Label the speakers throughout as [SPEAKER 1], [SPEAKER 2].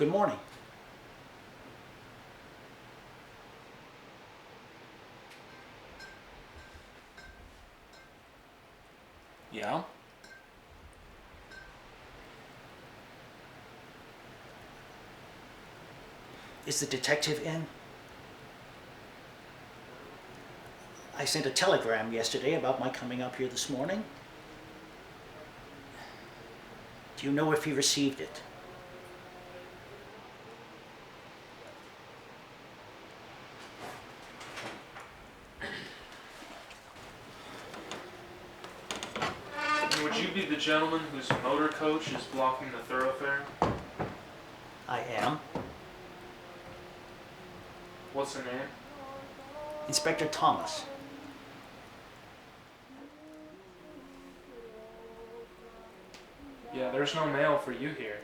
[SPEAKER 1] Good morning. Yeah? Is the detective in? I sent a telegram yesterday about my coming up here this morning. Do you know if he received it?
[SPEAKER 2] Would you be the gentleman whose motor coach is blocking the thoroughfare?
[SPEAKER 1] I am.
[SPEAKER 2] What's her name?
[SPEAKER 1] Inspector Thomas.
[SPEAKER 2] Yeah, there's no mail for you here.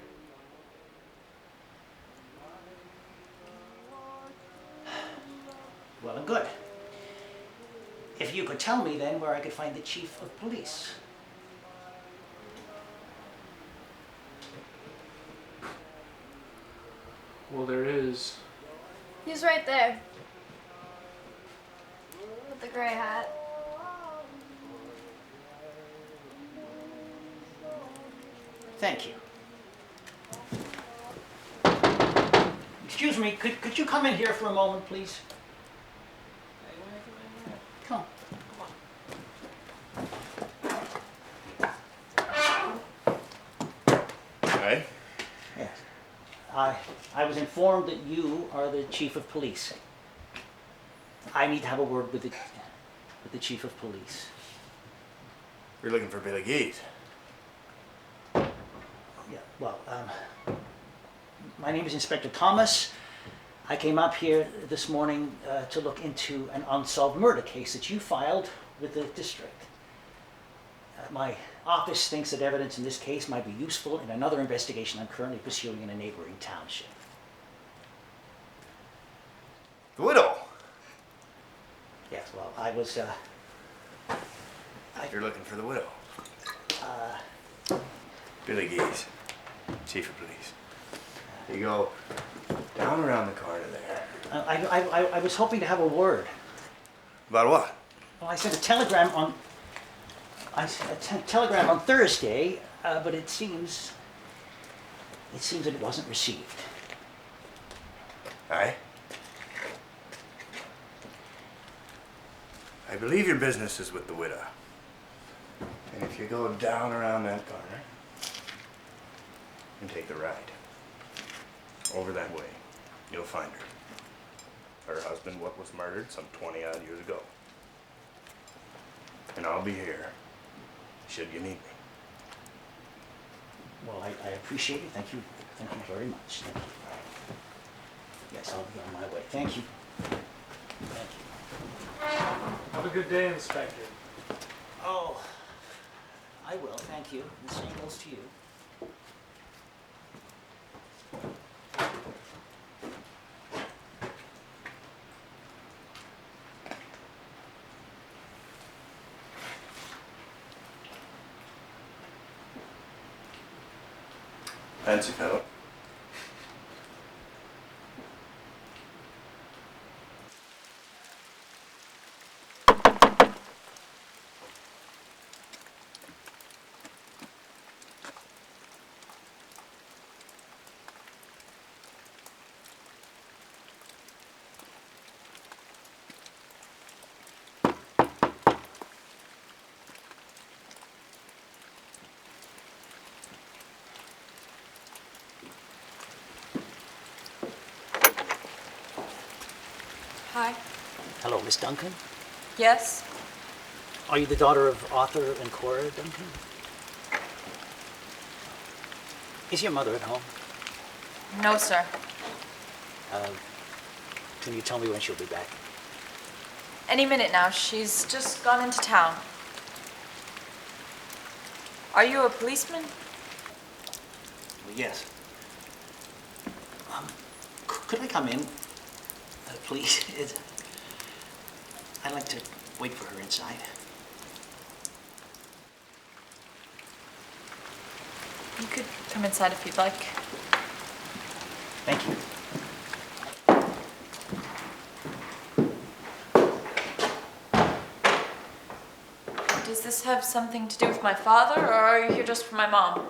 [SPEAKER 1] Well and good. If you could tell me then where I could find the chief of police.
[SPEAKER 2] Well, there is.
[SPEAKER 3] He's right there. With the gray hat.
[SPEAKER 1] Thank you. Excuse me, could you come in here for a moment, please? Come.
[SPEAKER 4] Hey?
[SPEAKER 1] Yes. I was informed that you are the chief of police. I need to have a word with the chief of police.
[SPEAKER 4] You're looking for Billy Geese.
[SPEAKER 1] Yeah, well, my name is Inspector Thomas. I came up here this morning to look into an unsolved murder case that you filed with the district. My office thinks that evidence in this case might be useful in another investigation I'm currently pursuing in a neighboring township.
[SPEAKER 4] The widow.
[SPEAKER 1] Yes, well, I was,
[SPEAKER 4] You're looking for the widow. Billy Geese, chief of police. You go down around the corner there.
[SPEAKER 1] I was hoping to have a word.
[SPEAKER 4] About what?
[SPEAKER 1] Well, I sent a telegram on Thursday, but it seems that it wasn't received.
[SPEAKER 4] Aye? I believe your business is with the widow. And if you go down around that corner and take the right, over that way, you'll find her. Her husband, what was murdered some 20 odd years ago. And I'll be here, should you need me.
[SPEAKER 1] Well, I appreciate it. Thank you very much. Thank you. Yes, I'll be on my way. Thank you. Thank you.
[SPEAKER 2] Have a good day, Inspector.
[SPEAKER 1] Oh, I will. Thank you. The same goes to you.
[SPEAKER 4] Fancy fellow.
[SPEAKER 3] Hi.
[SPEAKER 1] Hello, Miss Duncan.
[SPEAKER 3] Yes?
[SPEAKER 1] Are you the daughter of Arthur and Cora Duncan? Is your mother at home?
[SPEAKER 3] No, sir.
[SPEAKER 1] Can you tell me when she'll be back?
[SPEAKER 3] Any minute now. She's just gone into town. Are you a policeman?
[SPEAKER 1] Yes. Could I come in? Please. I'd like to wait for her inside.
[SPEAKER 3] You could come inside if you'd like.
[SPEAKER 1] Thank you.
[SPEAKER 3] Does this have something to do with my father, or are you here just for my mom?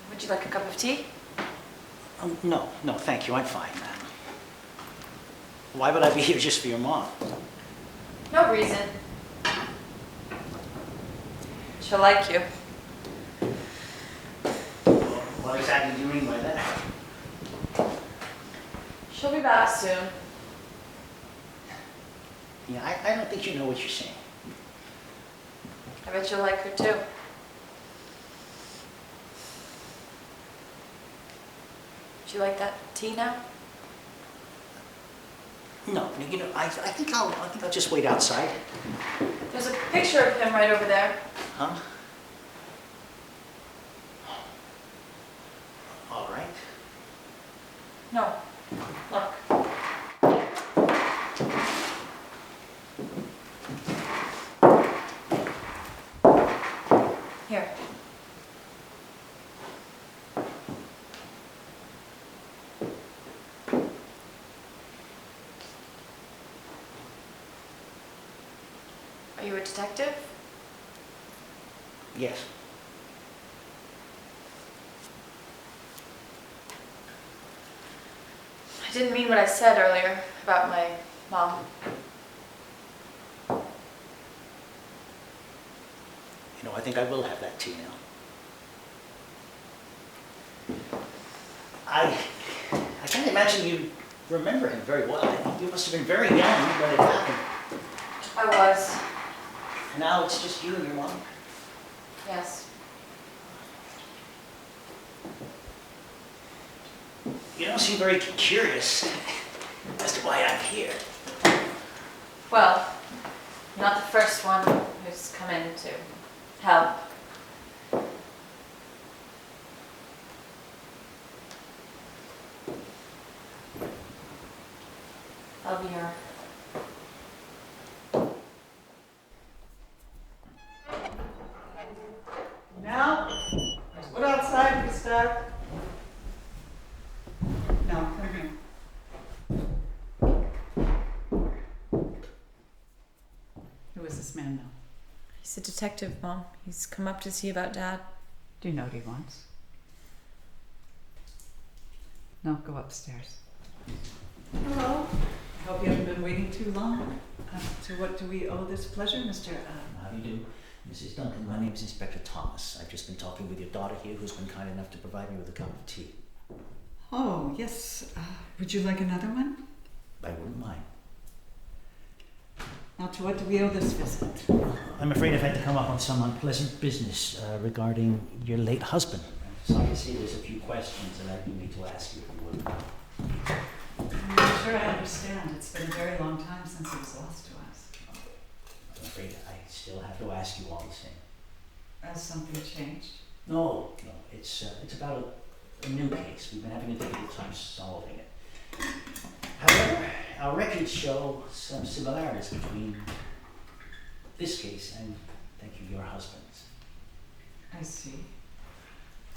[SPEAKER 3] Would you like a cup of tea?
[SPEAKER 1] No, thank you, I'm fine. Why would I be here just for your mom?
[SPEAKER 3] No reason. She'll like you.
[SPEAKER 1] What exactly do you mean by that?
[SPEAKER 3] She'll be back soon.
[SPEAKER 1] Yeah, I don't think you know what you're saying.
[SPEAKER 3] I bet you'll like her too. Do you like that tea now?
[SPEAKER 1] No, I think I'll just wait outside.
[SPEAKER 3] There's a picture of him right over there.
[SPEAKER 1] Huh? All right.
[SPEAKER 3] No. Look. Here. Are you a detective?
[SPEAKER 1] Yes.
[SPEAKER 3] I didn't mean what I said earlier about my mom.
[SPEAKER 1] I think I will have that tea now. I can't imagine you remember him very well. I think you must have been very young when it happened.
[SPEAKER 3] I was.
[SPEAKER 1] And now it's just you and your mom.
[SPEAKER 3] Yes.
[SPEAKER 1] You don't seem very curious as to why I'm here.
[SPEAKER 3] Well, you're not the first one who's come in to help. I'll be here.
[SPEAKER 5] Now, what outside we start? No, come here. Who is this man now?
[SPEAKER 3] He's a detective, Mom. He's come up to see about Dad.
[SPEAKER 5] Do you know what he wants? No, go upstairs. Hello. I hope you haven't been waiting too long. To what do we owe this pleasure, Mr.
[SPEAKER 1] How do you do? Mrs. Duncan, my name is Inspector Thomas. I've just been talking with your daughter here, who's been kind enough to provide me with a cup of tea.
[SPEAKER 5] Oh, yes. Would you like another one?
[SPEAKER 1] I wouldn't mind.
[SPEAKER 5] Now, to what do we owe this visit?
[SPEAKER 1] I'm afraid I've had to come up on some unpleasant business regarding your late husband. So I can see there's a few questions that I do need to ask you if you would.
[SPEAKER 5] I'm sure I understand. It's been a very long time since he was lost to us.
[SPEAKER 1] I'm afraid I still have to ask you all the same.
[SPEAKER 5] Has something changed?
[SPEAKER 1] No, it's about a new case. We've been having a difficult time solving it. However, our records show some similarities between this case and, thank you, your husband's.
[SPEAKER 5] I see.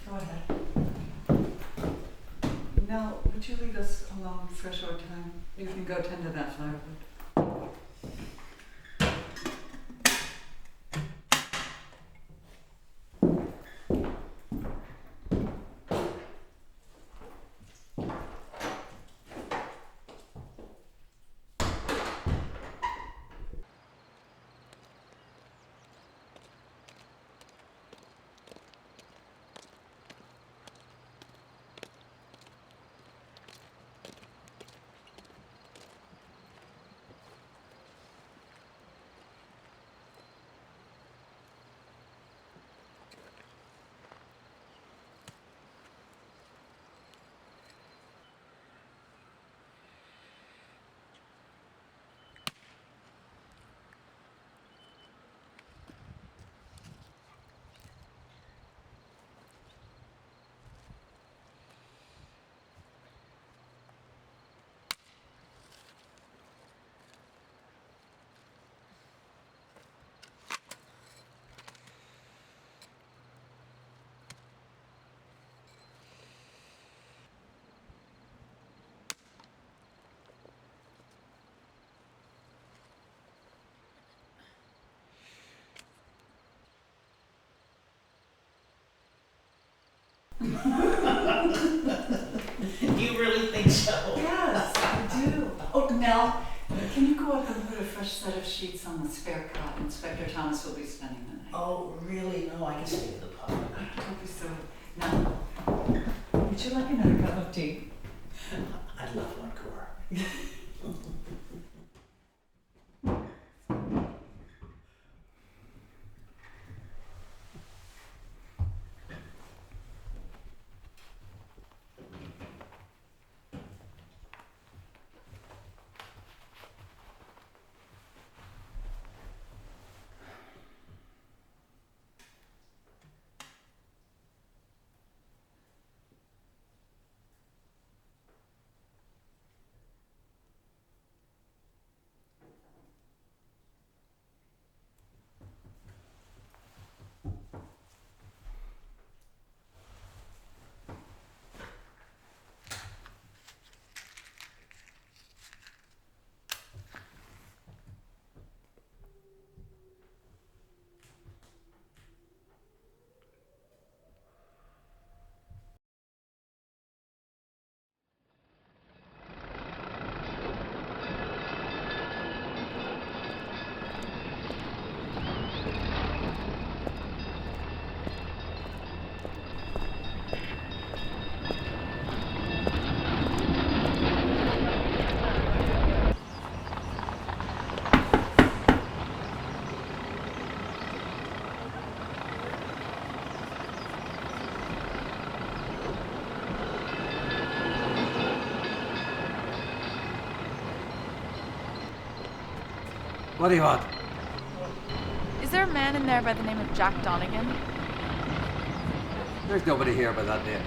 [SPEAKER 5] Go ahead. Now, would you leave us alone for a short time? You can go tend to that firewood.
[SPEAKER 1] You really think so?
[SPEAKER 5] Yes, I do. Oh, Mel, can you go up and put a fresh set of sheets on the spare cot? Inspector Thomas will be spending the night.
[SPEAKER 1] Oh, really? No, I can stay with the pub.
[SPEAKER 5] Don't be so. Now, would you like another cup of tea?
[SPEAKER 1] I'd love one, Cora.
[SPEAKER 6] What do you want?
[SPEAKER 7] Is there a man in there by the name of Jack Donegan?
[SPEAKER 6] There's nobody here by that name.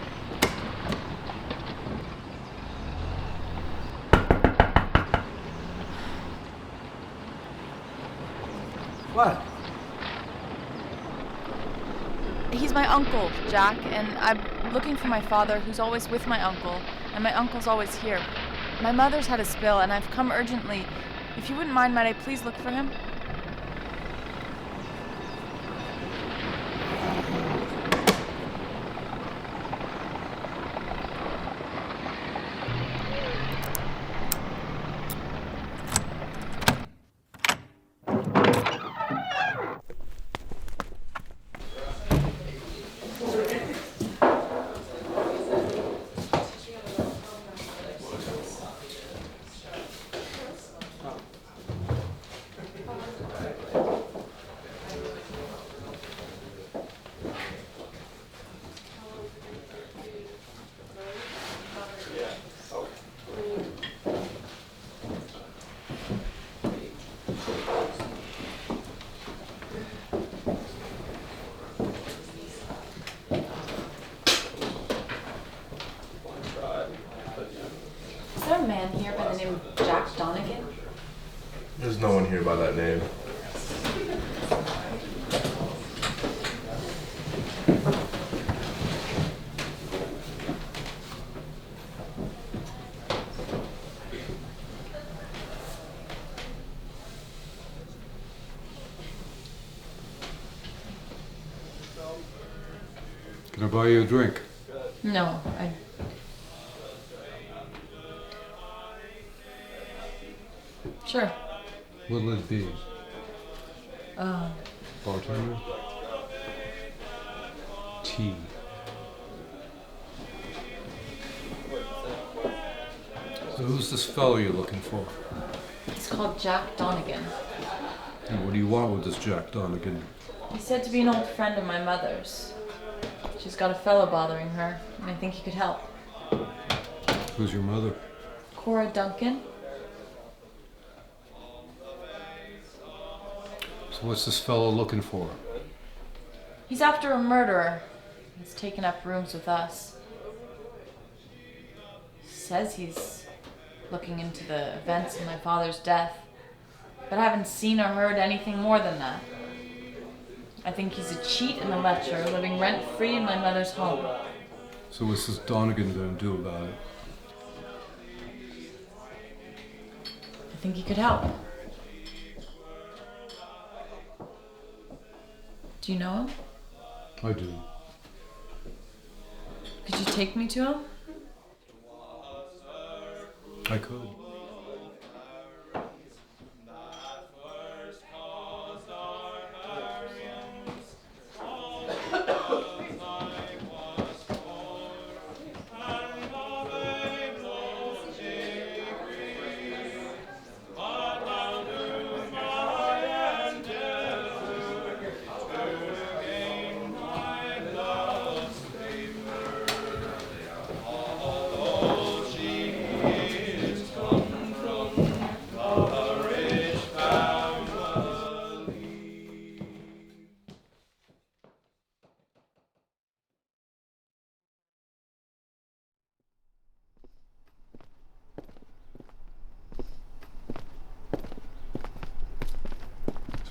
[SPEAKER 6] What?
[SPEAKER 7] He's my uncle, Jack, and I'm looking for my father, who's always with my uncle, and my uncle's always here. My mother's had a spill, and I've come urgently. If you wouldn't mind, might I please look for him? Is there a man here by the name of Jack Donegan?
[SPEAKER 8] There's no one here by that name.
[SPEAKER 9] Can I buy you a drink?
[SPEAKER 7] No, Sure.
[SPEAKER 9] What'll it be?
[SPEAKER 7] Uh,
[SPEAKER 9] Bartender? Tea. So who's this fellow you're looking for?
[SPEAKER 7] he's called Jack Donegan.
[SPEAKER 9] And what do you want with this Jack Donegan?
[SPEAKER 7] He's said to be an old friend of my mother's. She's got a fellow bothering her, and I think he could help.
[SPEAKER 9] Who's your mother?
[SPEAKER 7] Cora Duncan?
[SPEAKER 9] So what's this fellow looking for?
[SPEAKER 7] He's after a murderer. He's taken up rooms with us. Says he's looking into the events of my father's death, but I haven't seen or heard anything more than that. I think he's a cheat and a lecher, living rent-free in my mother's home.
[SPEAKER 9] So what's this Donegan gonna do about it?
[SPEAKER 7] I think he could help. Do you know him?
[SPEAKER 9] I do.
[SPEAKER 7] Could you take me to him?
[SPEAKER 9] I could.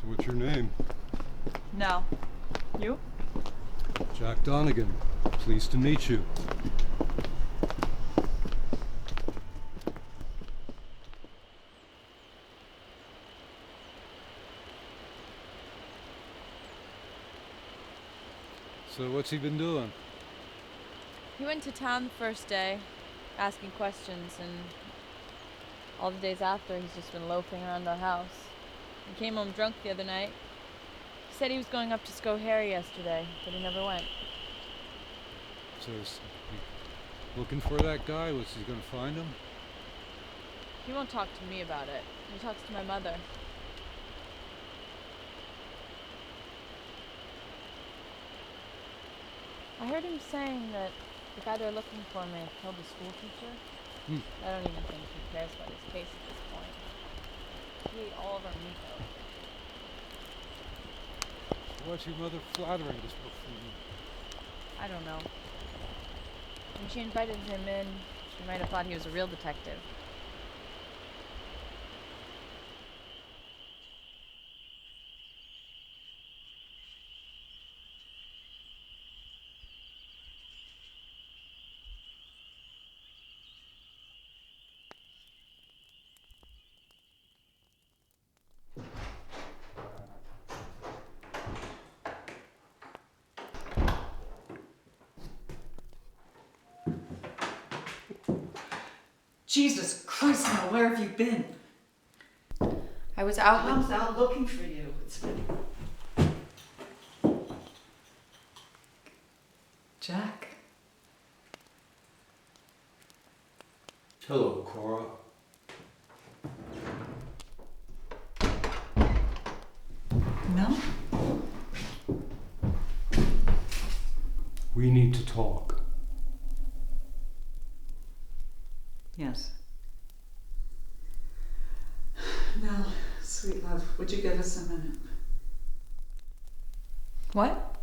[SPEAKER 9] So what's your name?
[SPEAKER 5] No. You?
[SPEAKER 9] Jack Donegan. Pleased to meet you. So what's he been doing?
[SPEAKER 7] He went to town the first day, asking questions, and all the days after he's just been loafing around our house. He came home drunk the other night. He said he was going up to Schoharie yesterday, but he never went.
[SPEAKER 9] So is he looking for that guy? Was he gonna find him?
[SPEAKER 7] He won't talk to me about it. He talks to my mother. I heard him saying that the guy they're looking for may have killed the school teacher. I don't even think he cares about his case at this point. He ate all of our meat though.
[SPEAKER 9] Why's your mother flattering this buffoon?
[SPEAKER 7] I don't know. When she invited him in, she might have thought he was a real detective.
[SPEAKER 5] Jesus Christ, now where have you been?
[SPEAKER 7] I was out with...
[SPEAKER 5] Tom's out looking for you. It's been... Jack?
[SPEAKER 9] Hello, Cora.
[SPEAKER 5] No?
[SPEAKER 9] We need to talk.
[SPEAKER 5] Yes. Now, sweet love, would you give us a minute?
[SPEAKER 7] What?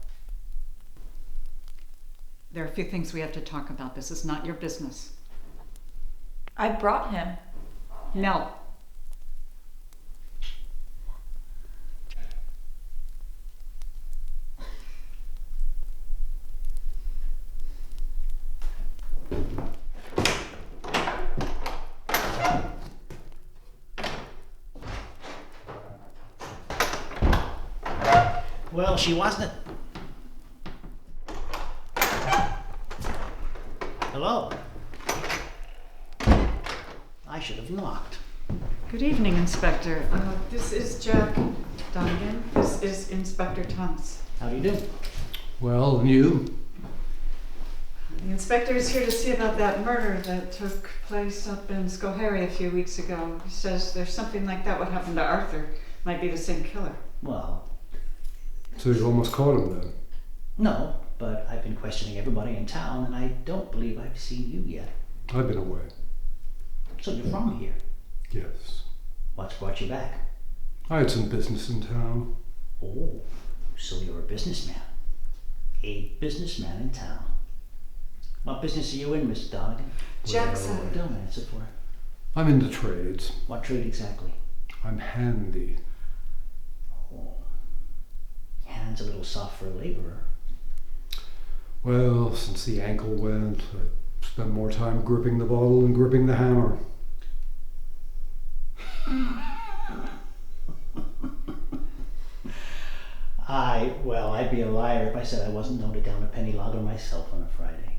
[SPEAKER 5] There are a few things we have to talk about. This is not your business.
[SPEAKER 7] I brought him.
[SPEAKER 5] No.
[SPEAKER 1] Well, she wasn't. Hello. I should have knocked.
[SPEAKER 5] Good evening, Inspector. This is Jack Donegan. This is Inspector Thomas.
[SPEAKER 1] How do you do?
[SPEAKER 9] Well, and you?
[SPEAKER 5] The inspector is here to see about that murder that took place up in Schoharie a few weeks ago. He says there's something like that what happened to Arthur. Might be the same killer.
[SPEAKER 1] Well,
[SPEAKER 9] So you almost caught him then?
[SPEAKER 1] no, but I've been questioning everybody in town, and I don't believe I've seen you yet.
[SPEAKER 9] I've been away.
[SPEAKER 1] So you're from here.
[SPEAKER 9] Yes.
[SPEAKER 1] What's brought you back?
[SPEAKER 9] I had some business in town.
[SPEAKER 1] Oh, so you're a businessman. A businessman in town. What business are you in, Mr. Donegan?
[SPEAKER 5] Jackson.
[SPEAKER 1] Don't answer for it.
[SPEAKER 9] I'm in the trades.
[SPEAKER 1] What trade exactly?
[SPEAKER 9] I'm handy.
[SPEAKER 1] Oh, hands a little soft for a laborer.
[SPEAKER 9] Well, since the ankle went, I spent more time gripping the bottle than gripping the hammer.
[SPEAKER 1] Well, I'd be a liar if I said I wasn't known to down a penny lager myself on a Friday.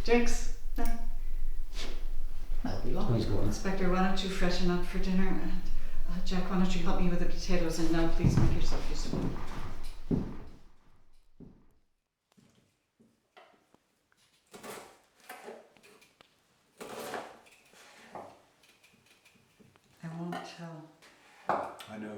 [SPEAKER 5] Drinks?
[SPEAKER 1] That'll be long.
[SPEAKER 6] Sounds good.
[SPEAKER 5] Inspector, why don't you freshen up for dinner? And Jack, why don't you help me with the potatoes? And no, please make yourself useful. I won't tell.
[SPEAKER 6] I know.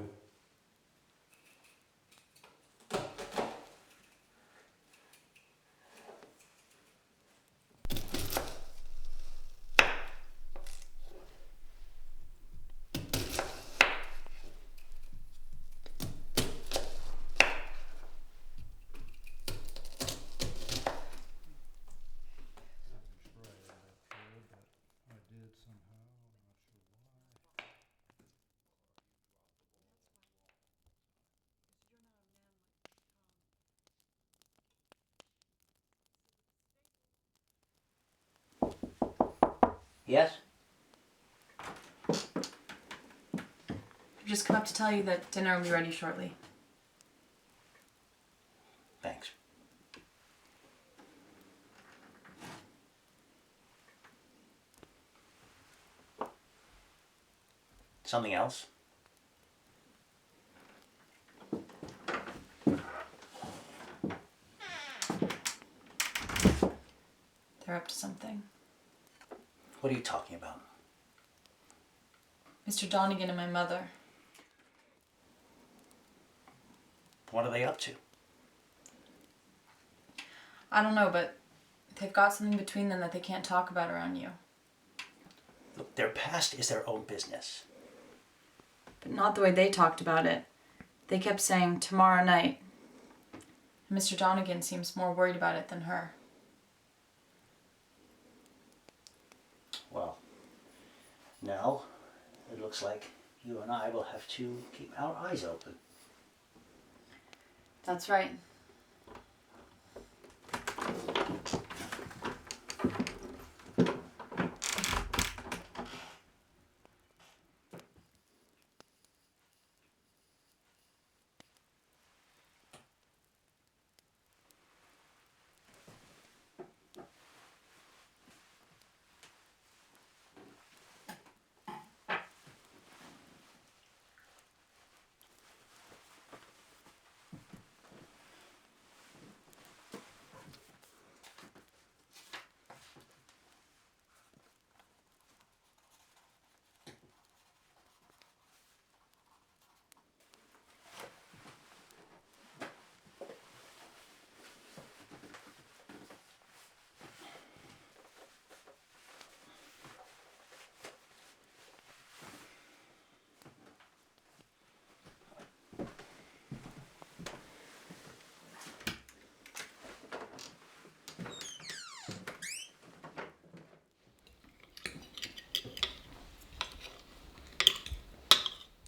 [SPEAKER 1] Yes?
[SPEAKER 7] I've just come up to tell you that dinner will be ready shortly.
[SPEAKER 1] Thanks. Something else?
[SPEAKER 7] They're up to something.
[SPEAKER 1] What are you talking about?
[SPEAKER 7] Mr. Donegan and my mother.
[SPEAKER 1] What are they up to?
[SPEAKER 7] I don't know, but they've got something between them that they can't talk about around you.
[SPEAKER 1] Look, their past is their own business.
[SPEAKER 7] But not the way they talked about it. They kept saying, tomorrow night. Mr. Donegan seems more worried about it than her.
[SPEAKER 1] Well, now it looks like you and I will have to keep our eyes open.
[SPEAKER 7] That's right.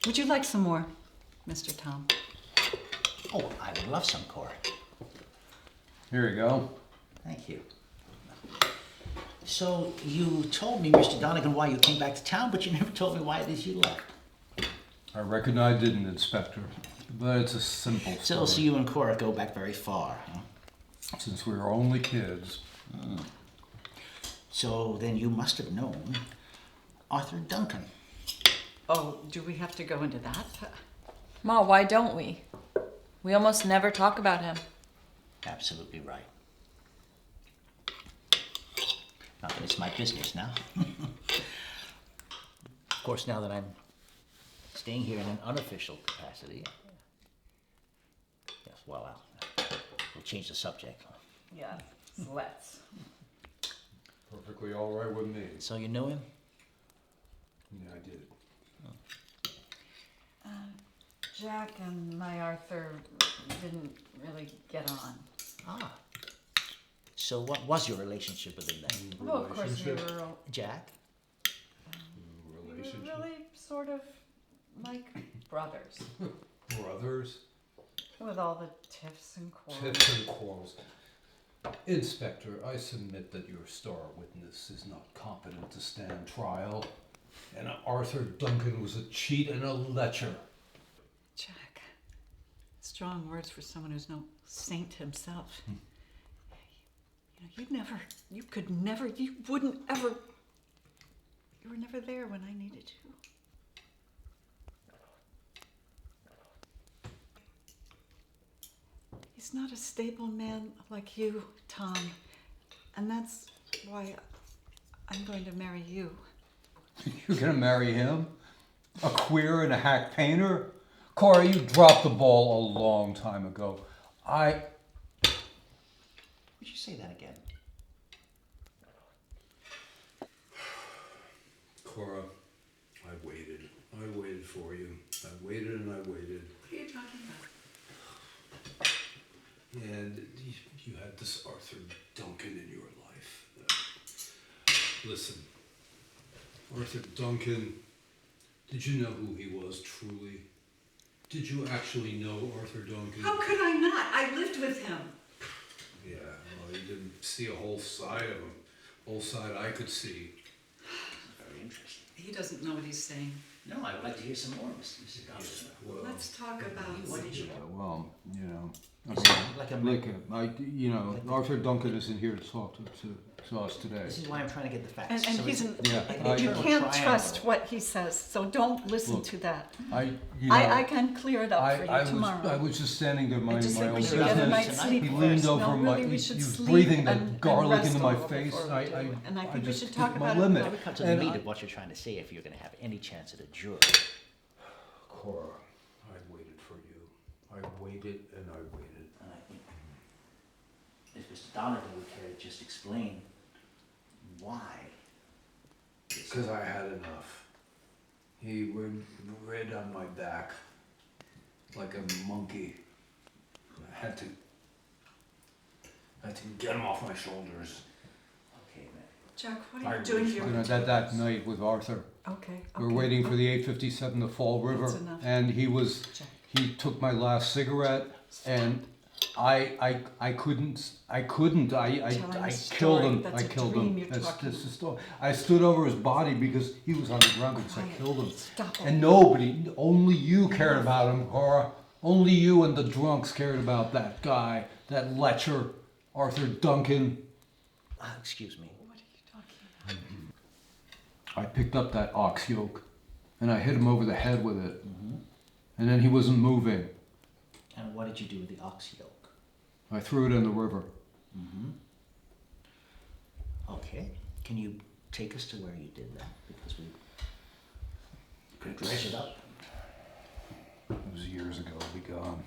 [SPEAKER 5] Would you like some more, Mr. Tom?
[SPEAKER 1] Oh, I would love some, Cora.
[SPEAKER 6] Here you go.
[SPEAKER 1] Thank you. So you told me, Mr. Donegan, why you came back to town, but you never told me why it is you left.
[SPEAKER 9] I reckon I didn't, Inspector. But it's a simple story.
[SPEAKER 1] So you and Cora go back very far, huh?
[SPEAKER 9] Since we were only kids.
[SPEAKER 1] So then you must have known Arthur Duncan.
[SPEAKER 5] Oh, do we have to go into that?
[SPEAKER 7] Ma, why don't we? We almost never talk about him.
[SPEAKER 1] Absolutely right. Not that it's my business now. Of course, now that I'm staying here in an unofficial capacity. Yes, well, we'll change the subject.
[SPEAKER 5] Yeah, let's.
[SPEAKER 9] Perfectly all right with me.
[SPEAKER 1] So you knew him?
[SPEAKER 9] Yeah, I did.
[SPEAKER 5] Jack and my Arthur didn't really get on.
[SPEAKER 1] Ah. So what was your relationship with him then?
[SPEAKER 5] Well, of course we were,
[SPEAKER 1] Jack?
[SPEAKER 5] we were really sort of like brothers.
[SPEAKER 9] Brothers?
[SPEAKER 5] With all the tiffs and quarrels.
[SPEAKER 9] Tips and quarrels. Inspector, I submit that your star witness is not competent to stand trial. And Arthur Duncan was a cheat and a lecher.
[SPEAKER 5] Jack, strong words for someone who's no saint himself. you could never, you wouldn't ever, you were never there when I needed you. He's not a stable man like you, Tom, and that's why I'm going to marry you.
[SPEAKER 9] You're gonna marry him? A queer and a hack painter? Cora, you dropped the ball a long time ago.
[SPEAKER 1] Would you say that again?
[SPEAKER 9] Cora, I waited. I waited for you. I waited and I waited.
[SPEAKER 5] What are you talking about?
[SPEAKER 9] And you had this Arthur Duncan in your life. Listen, Arthur Duncan, did you know who he was truly? Did you actually know Arthur Duncan?
[SPEAKER 5] How could I not? I lived with him.
[SPEAKER 9] Yeah, well, you didn't see a whole side of him. Whole side I could see.
[SPEAKER 1] Very interesting.
[SPEAKER 5] He doesn't know what he's saying.
[SPEAKER 1] No, I would like to hear some more, Mr. Dawson.
[SPEAKER 9] Well,
[SPEAKER 5] Let's talk about
[SPEAKER 1] What did you
[SPEAKER 9] yeah, well, you know, Arthur Duncan isn't here to talk to us today.
[SPEAKER 1] This is why I'm trying to get the facts.
[SPEAKER 5] And
[SPEAKER 1] So
[SPEAKER 5] he's
[SPEAKER 1] it's-
[SPEAKER 5] an,
[SPEAKER 9] Yeah,
[SPEAKER 5] you
[SPEAKER 1] internal
[SPEAKER 5] can't
[SPEAKER 1] triangle.
[SPEAKER 5] trust what he says, so don't listen
[SPEAKER 9] Look,
[SPEAKER 5] to that.
[SPEAKER 9] I
[SPEAKER 5] can clear it up for you tomorrow.
[SPEAKER 9] I was just standing there
[SPEAKER 5] I
[SPEAKER 9] minding
[SPEAKER 5] just
[SPEAKER 9] my
[SPEAKER 5] think
[SPEAKER 9] own
[SPEAKER 5] we should
[SPEAKER 9] business.
[SPEAKER 5] get a night's sleep
[SPEAKER 9] He
[SPEAKER 5] first.
[SPEAKER 9] leaned
[SPEAKER 5] No,
[SPEAKER 9] over
[SPEAKER 5] really,
[SPEAKER 9] he
[SPEAKER 5] we should
[SPEAKER 9] was
[SPEAKER 5] sleep
[SPEAKER 9] breathing the
[SPEAKER 5] and
[SPEAKER 9] garlic
[SPEAKER 5] rest
[SPEAKER 9] into
[SPEAKER 5] a
[SPEAKER 9] my
[SPEAKER 5] little
[SPEAKER 9] face.
[SPEAKER 5] before we
[SPEAKER 9] I
[SPEAKER 5] do it. And I think we
[SPEAKER 9] just
[SPEAKER 5] should
[SPEAKER 9] hit
[SPEAKER 5] talk
[SPEAKER 9] my
[SPEAKER 5] about it
[SPEAKER 9] limit.
[SPEAKER 1] Now we come to the
[SPEAKER 9] And
[SPEAKER 1] meat
[SPEAKER 9] I-
[SPEAKER 1] of what you're trying to say if you're going to have any chance at a jury.
[SPEAKER 9] Cora, I waited for you. I waited and I waited.
[SPEAKER 1] And I think if Mr. Donovan would care to just explain why.
[SPEAKER 9] Because I had enough. He would rid on my back like a monkey. I had to get him off my shoulders.
[SPEAKER 1] Okay, man.
[SPEAKER 5] Jack, what are you doing here?
[SPEAKER 9] That night with Arthur,
[SPEAKER 5] Okay.
[SPEAKER 9] we were waiting for the 857 to Fall River,
[SPEAKER 5] That's enough.
[SPEAKER 9] and he
[SPEAKER 5] Jack.
[SPEAKER 9] took my last cigarette, and I couldn't, I
[SPEAKER 5] Telling a
[SPEAKER 9] killed him,
[SPEAKER 5] story,
[SPEAKER 9] I
[SPEAKER 5] that's a
[SPEAKER 9] killed
[SPEAKER 5] dream
[SPEAKER 9] him.
[SPEAKER 5] you're
[SPEAKER 9] That's
[SPEAKER 5] talking.
[SPEAKER 9] the story. I stood over his body because he was on the ground because I
[SPEAKER 5] Quiet.
[SPEAKER 9] killed him.
[SPEAKER 5] Stop it.
[SPEAKER 9] And nobody, only you cared about him, Cora. Only you and the drunks cared about that guy, that lecher, Arthur Duncan.
[SPEAKER 1] Excuse me.
[SPEAKER 5] What are you talking about?
[SPEAKER 9] I picked up that ox yoke and I hit him over the head with it. And then he wasn't moving.
[SPEAKER 1] And what did you do with the ox yoke?
[SPEAKER 9] I threw it in the river.
[SPEAKER 1] Okay. Can you take us to where you did that? Because we could dredge it up.
[SPEAKER 9] It was years ago, it'll be gone.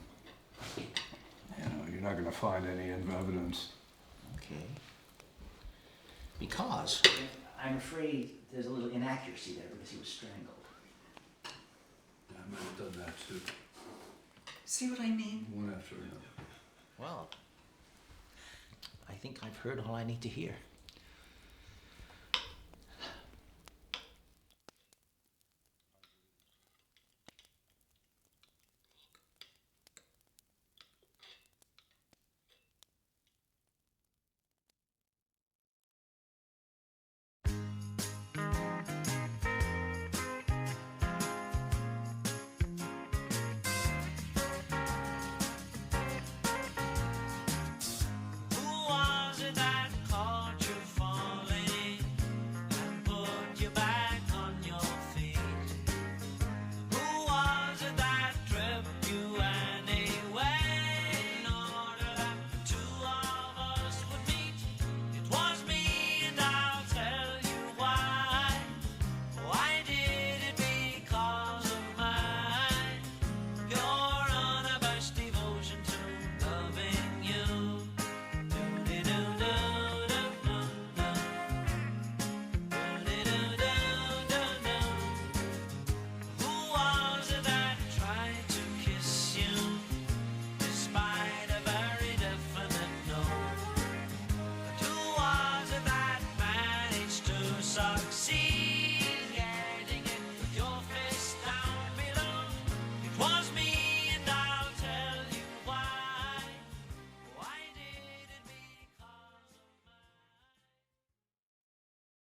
[SPEAKER 9] You know, you're not gonna find any evidence.
[SPEAKER 1] Okay. Because I'm afraid there's a little inaccuracy there because he was strangled.
[SPEAKER 9] I might have done that too.
[SPEAKER 5] See what I mean?
[SPEAKER 9] One after another.
[SPEAKER 1] Well, I think I've heard all I need to hear.